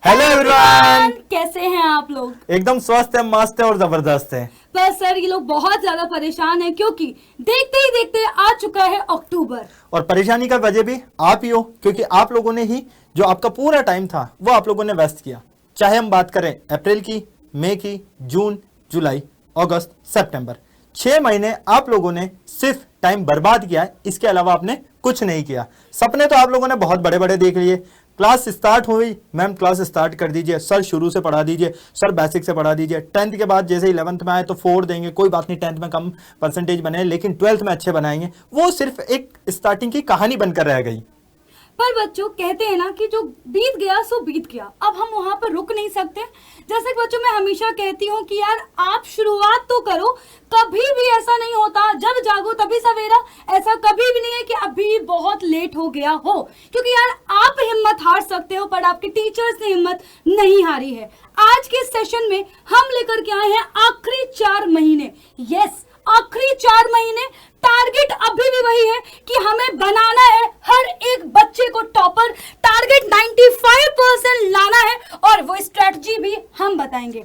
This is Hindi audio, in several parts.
हेलो एवरीवन, कैसे हैं आप लोग? एकदम स्वस्थ है, मस्त है और जबरदस्त है। बस सर ये लोग बहुत ज्यादा परेशान हैं क्योंकि देखते ही देखते आ चुका है अक्टूबर। और परेशानी का वजह भी आप ही हो, क्योंकि आप लोगों ने ही जो आपका पूरा टाइम था वो आप लोगों ने वेस्ट किया। चाहे हम बात करें अप्रैल की, मई की, जून, जुलाई, अगस्त, सितंबर, 6 महीने आप लोगों ने सिर्फ टाइम बर्बाद किया है। इसके अलावा आपने कुछ नहीं किया। सपने तो आप लोगों ने बहुत बड़े बड़े देख लिए। क्लास स्टार्ट हुई, मैम क्लास स्टार्ट कर दीजिए, सर शुरू से पढ़ा दीजिए, सर बेसिक से पढ़ा दीजिए। 10th के बाद जैसे 11th में आए तो 4 देंगे, कोई बात नहीं, 10th में कम परसेंटेज बने लेकिन 12th में अच्छे बनाएंगे। वो सिर्फ एक स्टार्टिंग की कहानी बनकर रह गई। पर बच्चों कहते हैं ना कि जो बीत गया सो बीत गया, अब हम वहां पर रुक नहीं सकते। जैसे कि बच्चों मैं हमेशा कहती हूँ कि यार आप शुरुआत तो करो। कभी भी ऐसा नहीं होता जब जागो तभी सवेरा, ऐसा कभी भी नहीं है कि अभी बहुत लेट हो गया हो, क्योंकि यार आप हिम्मत हार सकते हो पर आपके टीचर्स ने हिम्मत नहीं हारी है। आज के सेशन में हम लेकर के आए हैं आखिरी 4 महीने। यस, आखिरी 4 महीने। टारगेट अभी भी वही है कि हमें बनाना है हर एक बच्चे को टॉपर। टारगेट 95% लाना है और वो स्ट्रेटजी भी हम बताएंगे।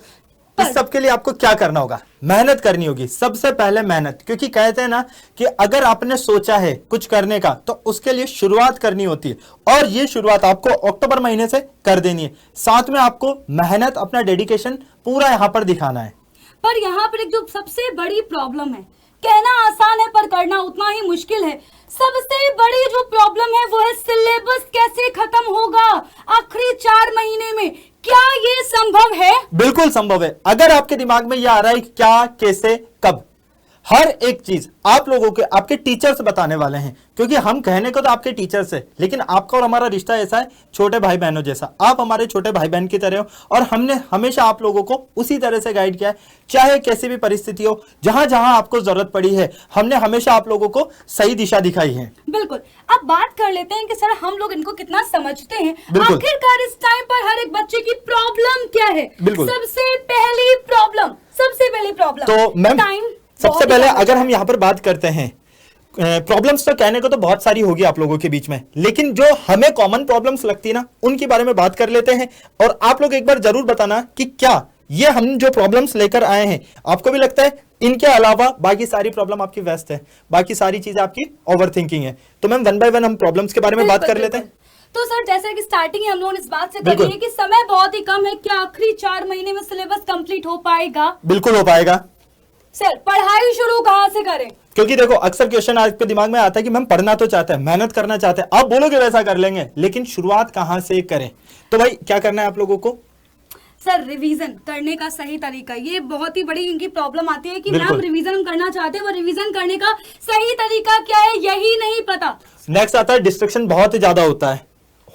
इस सब के लिए आपको क्या करना होगा? मेहनत करनी होगी। सबसे पहले मेहनत, क्योंकि कहते हैं ना कि अगर आपने सोचा है कुछ करने का तो उसके लिए शुरुआत करनी होती है, और ये शुरुआत आपको अक्टूबर महीने से कर देनी है। साथ में आपको मेहनत, अपना डेडिकेशन पूरा यहां पर दिखाना है। पर यहाँ पर एक जो सबसे बड़ी प्रॉब्लम है, कहना आसान है पर करना उतना ही मुश्किल है। सबसे बड़ी जो प्रॉब्लम है वो है सिलेबस कैसे खत्म होगा आखिरी 4 महीने में। क्या ये संभव है? बिल्कुल संभव है। अगर आपके दिमाग में यह आ रहा है कि क्या, कैसे, कब, हर एक चीज आप लोगों के आपके टीचर्स बताने वाले हैं। क्योंकि हम कहने को तो आपके टीचर्स है, लेकिन आपका और हमारा रिश्ता ऐसा है छोटे भाई बहनों जैसा। आप हमारे छोटे भाई बहन की तरह हो और हमने हमेशा आप लोगों को उसी तरह से गाइड किया है। चाहे कैसी भी परिस्थिति हो, जहां जहां आपको जरूरत पड़ी है, हमने हमेशा आप लोगों को सही दिशा दिखाई है। बिल्कुल। अब बात कर लेते हैं कि सर हम लोग इनको कितना समझते हैं। बिल्कुल। आखिरकार इस टाइम पर हर एक बच्चे की प्रॉब्लम क्या है? बिल्कुल। सबसे पहली प्रॉब्लम तो मैम टाइम। सबसे पहले अगर हम यहाँ पर बात करते हैं, प्रॉब्लम्स तो कहने को तो बहुत सारी होगी आप लोगों के बीच में, लेकिन जो हमें कॉमन प्रॉब्लम्स लगती है ना, उनके बारे में बात कर लेते हैं। और आप लोग एक बार जरूर बताना कि क्या ये हम जो प्रॉब्लम्स लेकर आए हैं आपको भी लगता है इनके अलावा बाकी सारी प्रॉब्लम आपकी वेस्ट है, बाकी सारी चीजें आपकी ओवर थिंकिंग है। तो मैम 1 बाय 1 हम प्रॉब्लम्स के बारे में बात कर लेते हैं। तो सर जैसे कि स्टार्टिंग हम लोगों ने इस बात से करी है कि समय बहुत ही कम है, क्या आखिरी 4 महीने में सिलेबस कंप्लीट हो पाएगा? बिल्कुल हो पाएगा। सर पढ़ाई शुरू कहाँ से करें? क्योंकि देखो अक्सर क्वेश्चन आपके दिमाग में आता है कि हम पढ़ना तो चाहते हैं, मेहनत करना चाहते हैं, आप बोलोगे वैसा कर लेंगे, लेकिन शुरुआत कहां से करें? तो भाई क्या करना है आप लोगों को? सर रिवीजन करने का सही तरीका, ये बहुत ही बड़ी इनकी प्रॉब्लम आती है कि मैम रिवीजन हम करना चाहते हैं, वो रिवीजन करने का सही तरीका क्या है यही नहीं पता। नेक्स्ट आता है डिस्ट्रैक्शन बहुत ही ज्यादा होता है।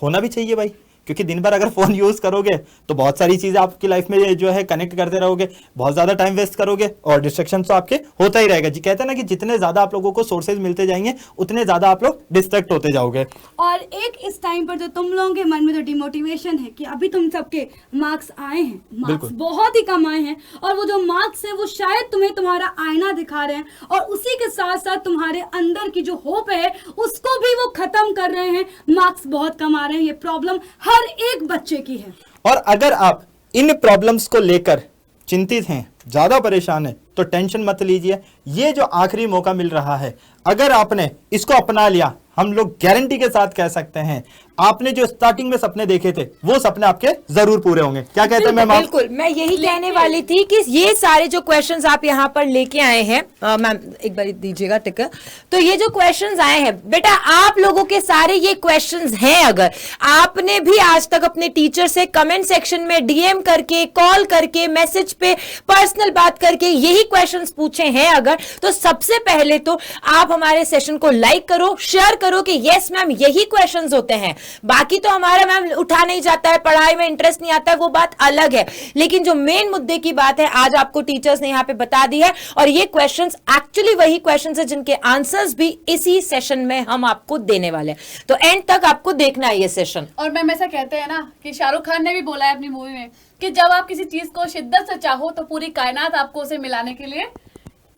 होना भी चाहिए भाई, क्योंकि दिन भर अगर फोन यूज करोगे तो बहुत सारी चीजें आपकी लाइफ में जो है कनेक्ट करते रहोगे, बहुत ज्यादा टाइम वेस्ट करोगे और डिस्ट्रैक्शन तो आपके होता ही रहेगा। जी कहते हैं ना कि जितने ज्यादा आप लोगों को सोर्सेज मिलते जाएंगे उतने ज्यादा आप लोग डिस्ट्रैक्ट होते जाओगे। और एक इस टाइम पर जो तुम लोगों के मन में जो डिमोटिवेशन है कि अभी तुम सबके मार्क्स आए हैं, मार्क्स बहुत ही कम आए हैं, और वो जो मार्क्स है वो शायद तुम्हें तुम्हारा आईना दिखा रहे हैं, और उसी के साथ साथ तुम्हारे अंदर की जो होप है उसको भी वो खत्म कर रहे हैं। मार्क्स बहुत कम आ रहे हैं, ये प्रॉब्लम हर एक बच्चे की है। और अगर आप इन प्रॉब्लम्स को लेकर चिंतित हैं, ज्यादा परेशान हैं, तो टेंशन मत लीजिए। ये जो आखिरी मौका मिल रहा है, अगर आपने इसको अपना लिया, हम लोग गारंटी के साथ कह सकते हैं आपने जो स्टार्टिंग में सपने देखे थे वो सपने आपके जरूर पूरे होंगे। क्या कहते हैं मैम? बिल्कुल, मैं यही कहने वाली थी कि ये सारे जो क्वेश्चंस आप यहाँ पर लेके आए हैं, मैम एक बार दीजिएगा टिकर। तो ये जो क्वेश्चंस आए हैं बेटा, आप लोगों के सारे ये क्वेश्चंस हैं। अगर आपने भी आज तक अपने टीचर से कमेंट सेक्शन में डीएम करके, कॉल करके, मैसेज पे पर्सनल बात करके यही क्वेश्चंस पूछे हैं अगर, तो सबसे पहले तो आप हमारे सेशन को लाइक करो, शेयर करो कि यस मैम यही क्वेश्चंस होते हैं। बाकी तो हमारा मैम उठा नहीं जाता है, पढ़ाई में इंटरेस्ट नहीं आता है, वो बात अलग है, लेकिन जो मेन मुद्दे की बात है आज आपको टीचर्स ने यहाँ पे बता दी है। और ये क्वेश्चंस एक्चुअली वही क्वेश्चंस है जिनके आंसर्स भी इसी सेशन में हम आपको देने वाले हैं, तो एंड तक आपको देखना है ये सेशन। और मैम ऐसा कहते हैं ना कि शाहरुख खान ने भी बोला है अपनी मूवी में कि जब आप किसी चीज को शिद्दत से चाहो तो पूरी कायनात आपको उसे मिलाने के लिए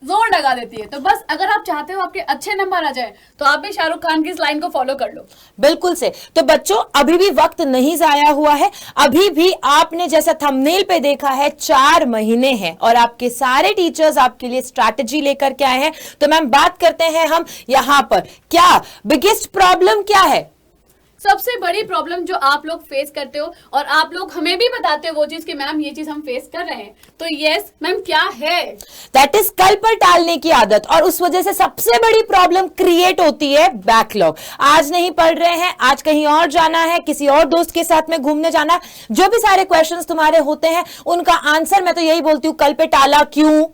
जोर लगा देती है। तो बस अगर आप चाहते हो आपके अच्छे नंबर आ जाए तो आप भी शाहरुख खान की इस लाइन को फॉलो कर लो। बिल्कुल से। तो बच्चों अभी भी वक्त नहीं जाया हुआ है, अभी भी आपने जैसा थंबनेल पे देखा है 4 महीने हैं और आपके सारे टीचर्स आपके लिए स्ट्रैटेजी लेकर के आए हैं। तो मैम बात करते हैं हम यहां पर, क्या बिगेस्ट प्रॉब्लम क्या है? सबसे बड़ी प्रॉब्लम जो आप लोग फेस करते हो और आप लोग हमें भी बताते हो वो चीज कि मैम ये चीज हम फेस कर रहे हैं, तो यस मैम क्या है? दैट इज कल पर टालने की आदत, और उस वजह से सबसे बड़ी प्रॉब्लम क्रिएट होती है बैकलॉग। आज नहीं पढ़ रहे हैं, आज कहीं और जाना है, किसी और दोस्त के साथ में घूमने जाना है, जो भी सारे क्वेश्चंस तुम्हारे होते हैं उनका आंसर मैं तो यही बोलती हूं, कल पे टाला क्यों,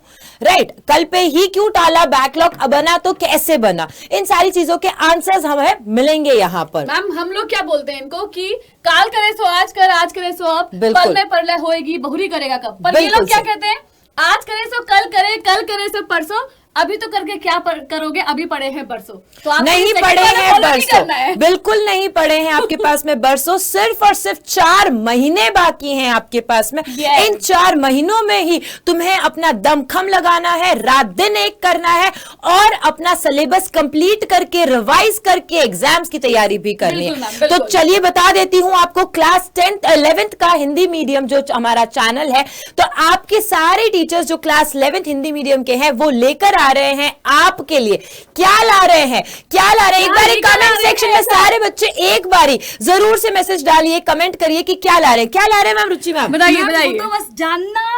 राइट कल पे ही क्यों टाला, बैकलॉग बना तो कैसे बना, इन सारी चीजों के आंसर्स हमें मिलेंगे यहाँ पर। मैम हम लोग क्या बोलते हैं इनको कि काल करे सो आज कर, आज करे सो अब, बिल्कुल। पल में पढ़ ले होएगी बहुरी करेगा कब। पर ये बिल्कुल लोग क्या सही। कहते हैं, आज करे सो कल करे, कल करे सो परसों, अभी तो करके क्या करोगे, अभी पढ़े हैं बरसों। तो आप नहीं पढ़े हैं बरसों, बिल्कुल नहीं पढ़े हैं आपके पास में बरसों, सिर्फ और सिर्फ 4 महीने बाकी हैं आपके पास में। Yes. इन 4 महीनों में ही तुम्हें अपना दमखम लगाना है, रात दिन एक करना है और अपना सिलेबस कंप्लीट करके रिवाइज करके एग्जाम्स की तैयारी भी करनी बिल्कुल मैम, है। तो बिल्कुल। चलिए बता देती हूं आपको, क्लास 10th 11th का हिंदी मीडियम जो हमारा चैनल है, तो आपके सारे टीचर्स जो क्लास 11th हिंदी मीडियम के हैं वो लेकर आ रहे हैं आपके लिए। क्या ला रहे हैं, क्या ला रहे हैं, एक बार कमेंट सेक्शन में सारे बच्चे एक बारी जरूर से मैसेज डालिए, कमेंट करिए कि क्या ला रहे हैं, क्या ला रहे हैं मैम रुचि मैम? बताइए मैम, बताइए। वो तो बस जानना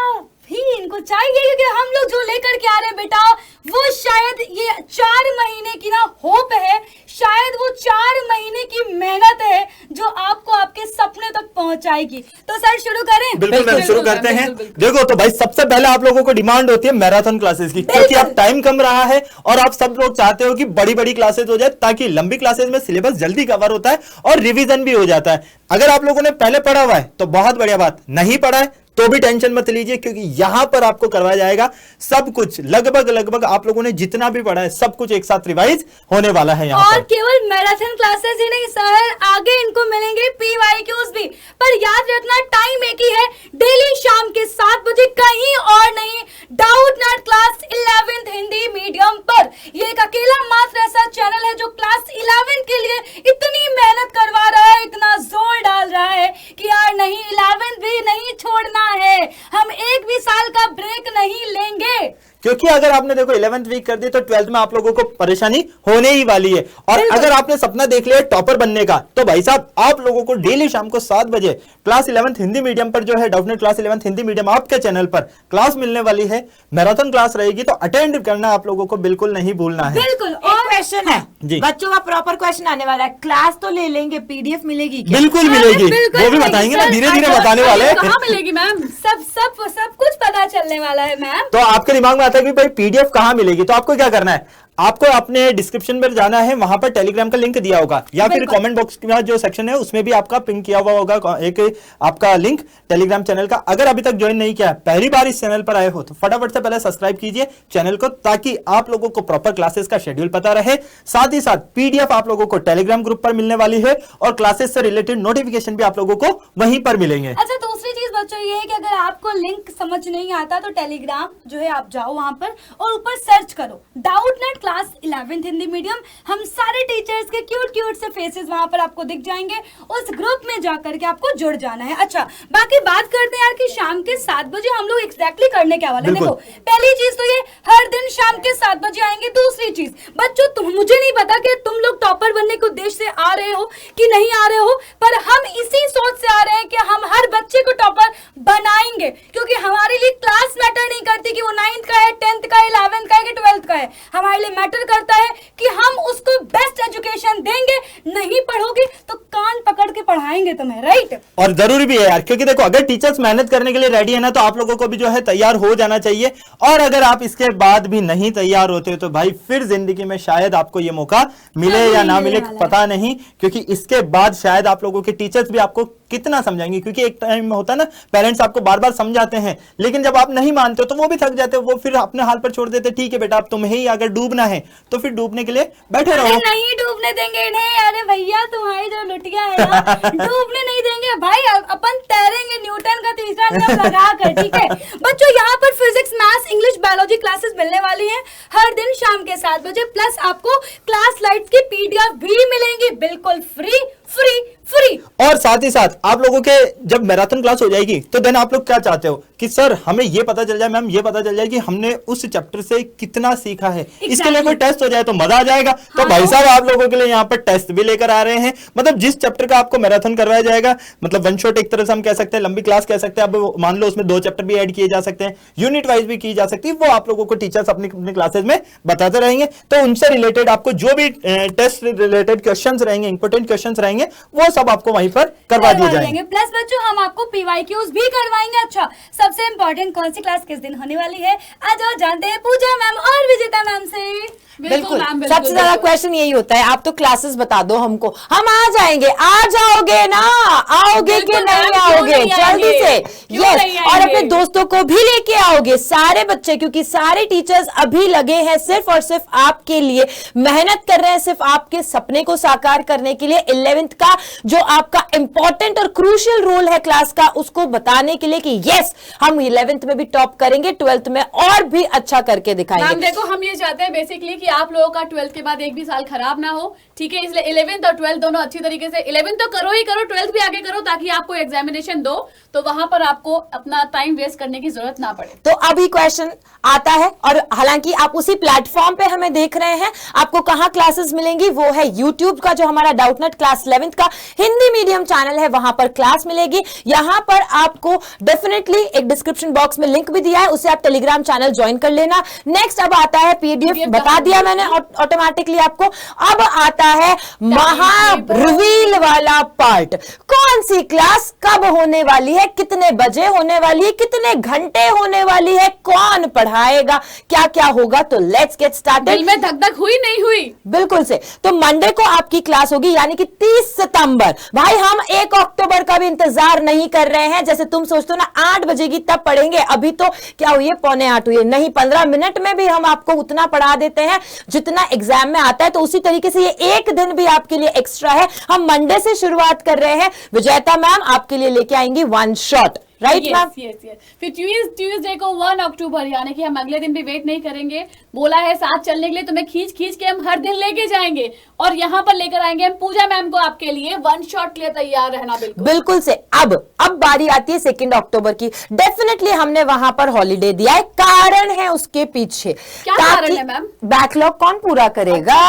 भी इनको चाहिए, क्योंकि हम लोग जो लेकर के आ रहे हैं बेटा, वो शायद ये 4 महीने की ना होप है, शायद वो 4 महीने की मेहनत है जो आपको आपके सपने तक पहुंचाएगी। तो सर शुरू करें? बिल्कुल मैम, शुरू करते हैं। बिल्कुल, बिल्कुल। देखो तो भाई सबसे पहले आप लोगों को डिमांड होती है मैराथन क्लासेस की, क्योंकि अब टाइम कम रहा है और आप सब लोग चाहते हो कि बड़ी बड़ी क्लासेस हो जाए, ताकि लंबी क्लासेस में सिलेबस जल्दी कवर होता है और रिवीजन भी हो जाता है। अगर आप लोगों ने पहले पढ़ा हुआ है तो बहुत बढ़िया बात, नहीं पढ़ा है तो भी टेंशन मत लीजिए, क्योंकि यहां पर आपको करवाया जाएगा सब कुछ, लगभग आप लोगों ने जितना भी पढ़ा है सब कुछ एक साथ रिवाइज होने वाला है यहाँ और पर। केवल मैराथन क्लासेस ही नहीं सर, आगे इनको मिलेंगे PYQs भी। पर याद रखना टाइम एक ही है, डेली शाम के 7 बजे, कहीं और नहीं, doubt net class 11th Hindi medium पर। ये एक अकेला मात्र ऐसा चैनल है जो क्लास 11 के लिए इतनी मेहनत करवा रहा है, इतना जोर डाल रहा है कि यार नहीं, 11th भी नहीं छोड़ना है, हम एक भी साल का ब्रेक नहीं लेंगे। क्योंकि अगर आपने देखो 11th वीक कर दी तो 12th में आप लोगों को परेशानी होने ही वाली है। और अगर आपने सपना देख लिया टॉपर बनने का, तो भाई साहब आप लोगों को डेली शाम को 7 बजे क्लास 11th हिंदी मीडियम पर जो है Doubtnut class 11th Hindi medium आपके चैनल पर क्लास मिलने वाली है। मैराथन क्लास रहेगी, तो अटेंड करना आप लोगों को बिल्कुल नहीं भूलना है। बिल्कुल। एक और क्वेश्चन है जी। बच्चों का, प्रॉपर क्वेश्चन आने वाला है, क्लास तो ले लेंगे, PDF मिलेगी क्या? बिल्कुल मिलेगी, बिल्कुल वो भी मिलेगी, बताएंगे ना, सर। धीरे धीरे बताने वाले हैं। कहाँ मिलेगी मैम? सब कुछ पता चलने वाला है मैम। तो आपके दिमाग में आता है कि भाई PDF कहां मिलेगी, तो आपको क्या करना है, आपको अपने डिस्क्रिप्शन में जाना है, वहां पर टेलीग्राम का लिंक दिया होगा, या फिर कमेंट बॉक्स का जो सेक्शन है उसमें भी आपका पिन किया हुआ होगा एक आपका लिंक टेलीग्राम चैनल का। अगर अभी तक ज्वाइन नहीं किया, पहली बार इस चैनल पर आए हो, तो फटाफट से पहले सब्सक्राइब कीजिए चैनल को, ताकि आप लोगों को प्रॉपर क्लासेस का शेड्यूल पता रहे। साथ ही साथ PDF आप लोगों को टेलीग्राम ग्रुप पर मिलने वाली है और क्लासेस से रिलेटेड नोटिफिकेशन भी आप लोगों को वहीं पर मिलेंगे। अच्छा, दूसरी चीज बच्चों ये है कि अगर आपको लिंक समझ नहीं आता तो टेलीग्राम जो है आप जाओ वहां पर और ऊपर सर्च करो Doubtnut class 11th Hindi medium. हम सारे टीचर्स के क्यूट से फेसेस वहां पर आपको दिख जाएंगे, उस ग्रुप में जाकर के आपको जुड़ जाना है। अच्छा, बाकी बात करते हैं यार कि शाम के 7 बजे हम लोग एग्जैक्टली करने क्या वाले हैं। बिल्कुल। देखो, पहली चीज तो ये हर दिन शाम के 7 बजे आएंगे। दूसरी चीज बच्चों, मुझे नहीं पता कि तुम लोग टॉपर बनने के उद्देश्य से आ रहे हो कि नहीं आ रहे हो, पर हम इसी सोच से आ रहे हैं कि हम हर बच्चे को टॉपर बनाएंगे, क्योंकि हमारे लिए क्लास मैटर नहीं करती कि वो 9th का है, 10th का है, 11th का है कि 12th का है। हमारे लिए मैटर करता है कि हम उसको बेस्ट एजुकेशन देंगे। नहीं पढ़ोगे तो कान पकड़ के पढ़ाएंगे तुम्हें, राइट? और जरूरी भी है यार, क्योंकि देखो अगर टीचर्स मेहनत करने के लिए रेडी है ना, तो आप लोगों को भी जो है तैयार हो जाना चाहिए। और अगर आप इसके बाद भी नहीं तैयार होते तो भाई फिर जिंदगी में शायद आपको ये मौका मिले या ना मिले, पता नहीं, क्योंकि इसके बाद शायद आप लोगों के टीचर्स भी आपको कितना समझाएंगे, क्योंकि एक टाइम होता है ना पेरेंट्स आपको बार बार समझाते हैं, लेकिन जब आप नहीं मानते हो तो वो भी थक जाते हो, वो फिर अपने हाल पर छोड़ देते, ठीक है बेटा अब तुम्हें ही अगर डूबना है तो फिर डूबने के लिए बैठे रहो। नहीं डूबने देंगे इन्हें, अरे भैया तुम्हारी जो लुटिया है ना, डूबने नहीं देंगे भाई, अपन तैरेंगे न्यूटन का तीसरा नियम लगा कर, ठीक है बच्चों। यहाँ पर physics, maths, English, biology classes मिलने वाली हैं हर दिन शाम के 7 बजे, प्लस आपको क्लास लाइट्स की PDF भी मिलेंगी बिल्कुल फ्री फ्री फ्री। और साथ ही साथ आप लोगों के जब मैराथन क्लास हो जाएगी तो देन आप लोग क्या चाहते हो कि सर हमें ये पता चल जाए, मैम ये पता चल जाए कि हमने उस चैप्टर से कितना सीखा है, इसके लिए कोई टेस्ट हो जाए तो मजा आ जाएगा। तो भाई साहब आप लोगों के लिए यहाँ पर टेस्ट भी लेकर आ रहे हैं, मतलब जिस चैप्टर का आपको मैराथन करवाया जाएगा, मतलब वन शॉट एक तरह से हम कह सकते हैं, लंबी क्लास कह सकते हैं। अब मान लो उसमें 2 चैप्टर भी ऐड किए जा सकते हैं, यूनिट वाइज भी की जा सकती है, वो आप लोगों को टीचर्स अपनी अपनी क्लासेस में बताते रहेंगे। तो उनसे रिलेटेड आपको जो भी टेस्ट रिलेटेड क्वेश्चंस रहेंगे, इंपॉर्टेंट क्वेश्चंस रहेंगे, वो सब आपको वहीं पर करवा दिए जाएंगे। प्लस बच्चों हम आपको PYQs भी करवाएंगे। अच्छा सबसे इंपॉर्टेंट कौन सी क्लास किस दिन होने वाली है, आज और जानते हैं पूजा मैम और विजेता मैम से। बिल्कुल मैम, सबसे ज्यादा क्वेश्चन यही होता है, आप तो क्लासेस बता दो हमको, हम आ जाएंगे, आ जाओगे ना, आओगे कि बिल्कुल नहीं मैम, क्यों आओगे नहीं जल्दी आएंगे? से, क्यों यस, नहीं और अपने आएंगे? दोस्तों को भी लेके आओगे, सारे बच्चे, क्योंकि सारे टीचर्स अभी लगे हैं सिर्फ और सिर्फ आपके लिए, मेहनत कर रहे हैं सिर्फ आपके सपने को साकार करने के लिए। 11th का जो आपका इंपॉर्टेंट और क्रूशियल रोल है क्लास का, उसको बताने के लिए कि यस हम 11th में भी टॉप करेंगे, 12th में और भी अच्छा करके दिखाएंगे। मैम देखो हम ये चाहते हैं बेसिकली कि आप लोगों का 12th के बाद एक भी साल खराब ना हो, ठीक है, इसलिए 11th और 12th दोनों अच्छी तरीके से, 11th तो करो ही करो, 12th भी आगे करो, ताकि आपको एग्जामिनेशन दो तो वहां पर आपको अपना टाइम वेस्ट करने की जरूरत ना पड़े। तो अभी क्वेश्चन आता है, और हालांकि आप उसी प्लेटफॉर्म पे हमें देख रहे हैं, आपको कहां क्लासेस मिलेंगी, वो है YouTube का जो हमारा डाउटनेट क्लास 11th का हिंदी मीडियम चैनल है, वहां पर क्लास मिलेगी। यहां पर आपको डेफिनेटली एक डिस्क्रिप्शन बॉक्स में लिंक भी दिया है, उसे आप टेलीग्राम चैनल ज्वाइन कर लेना। नेक्स्ट अब आता है PDF, बता दिया मैंने ऑटोमेटिकली आपको। अब आता है महा रिवील वाला पार्ट, कौन सी क्लास कब होने वाली है, कितने बजे होने वाली है, कितने घंटे होने वाली है, कौन पढ़ाएगा, क्या क्या होगा। तो लेट्स गेट स्टार्टेड। दिल में धक धक हुई नहीं हुई? बिल्कुल से। तो मंडे को आपकी क्लास होगी, यानी कि 30 सितंबर। भाई हम 1 अक्टूबर का भी इंतजार नहीं कर रहे हैं, जैसे तुम सोचते हो ना 8 बजेगी तब पढ़ेंगे, अभी तो क्या हुई है 7:45 हुई है, नहीं 15 मिनट में भी हम आपको उतना पढ़ा देते हैं जितना एग्जाम में आता है। तो उसी तरीके से ये एक दिन भी आपके लिए एक्स्ट्रा है। हम मंडे से शुरुआत कर रहे हैं, विजेता मैम आपके लिए लेके आएंगी 1 शॉट, राइट मैम? यस। फिर ट्यूसडे को 1 अक्टूबर, यानी कि हम अगले दिन भी वेट नहीं करेंगे, बोला है साथ चलने के लिए, तुम्हें खींच खींच के हम हर दिन लेके जाएंगे, और यहाँ पर लेकर आएंगे हम पूजा मैम को आपके लिए 1 शॉट के लिए तैयार रहना। बिल्कुल से। अब बारी आती है 2 अक्टूबर की। डेफिनेटली हमने वहां पर हॉलीडे दिया है, कारण है उसके पीछे। क्या कारण है मैम? बैकलॉग कौन पूरा करेगा,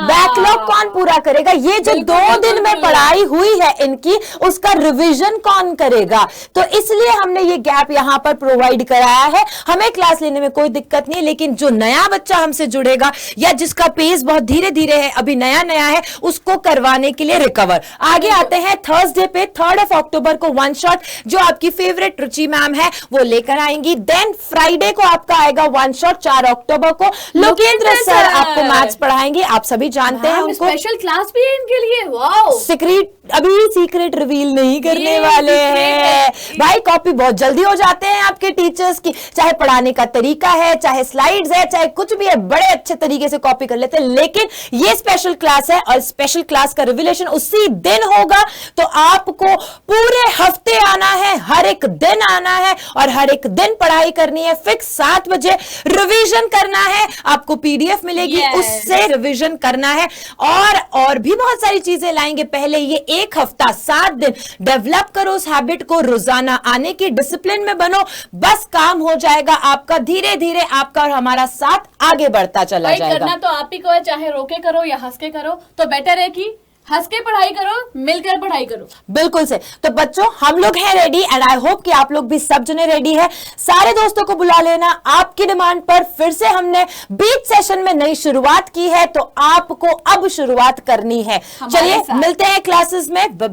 बैकलॉग कौन पूरा करेगा, ये जो 2 दिन में पढ़ाई हुई है इनकी, उसका रिवीजन कौन करेगा। तो इसलिए हमने ये गैप यहां पर प्रोवाइड कराया है। हमें क्लास लेने में कोई दिक्कत नहीं, लेकिन जो नया बच्चा हमसे जुड़ेगा या जिसका पेस बहुत धीरे धीरे है, अभी नया नया है, उसको करवाने के लिए रिकवर। आगे आते हैं थर्सडे पे 3 अक्टूबर को 1 शॉट, जो आपकी फेवरेट रुचि मैम है वो लेकर आएंगी। देन फ्राइडे को आपका आएगा 1 शॉट 4 अक्टूबर को, लोकेंद्र सर आपको मैथ्स पढ़ाएंगे, आप सभी जानते हैं उनको। स्पेशल क्लास भी है इनके लिए। वाओ, सीक्रेट रिवील नहीं करने वाले हैं भाई। कॉपी बहुत जल्दी हो जाते हैं आपके टीचर्स की, चाहे पढ़ाने का तरीका है, चाहे स्लाइड्स है, चाहे कुछ भी है, बड़े अच्छे तरीके से कॉपी कर लेते हैं। लेकिन ये स्पेशल क्लास है, और स्पेशल क्लास का रिविलेशन उसी दिन होगा। तो आपको पूरे हफ्ते आना है, हर एक दिन आना है, और हर एक दिन पढ़ाई करनी है। फिक्स 7 बजे रिवीजन करना है, आपको PDF मिलेगी, उससे रिवीजन करना है। और भी बहुत सारी चीजें लाएंगे। पहले ये 1 हफ्ता 7 दिन डेवलप करो उस हैबिट को, रोजाना आने की डिसिप्लिन में बनो, बस काम हो जाएगा आपका। धीरे धीरे आपका और हमारा साथ आगे बढ़ता चला जाएगा। करना तो आप ही को है, चाहे रोके करो या हंस के करो, तो बेटर है कि हंस के पढ़ाई करो, मिलकर पढ़ाई करो। बिल्कुल से। तो बच्चों हम लोग हैं रेडी, एंड आई होप कि आप लोग भी सब जने रेडी है। सारे दोस्तों को बुला लेना, आपकी डिमांड पर फिर से हमने बीच सेशन में नई शुरुआत की है, तो आपको अब शुरुआत करनी है। चलिए मिलते हैं क्लासेस में, बाय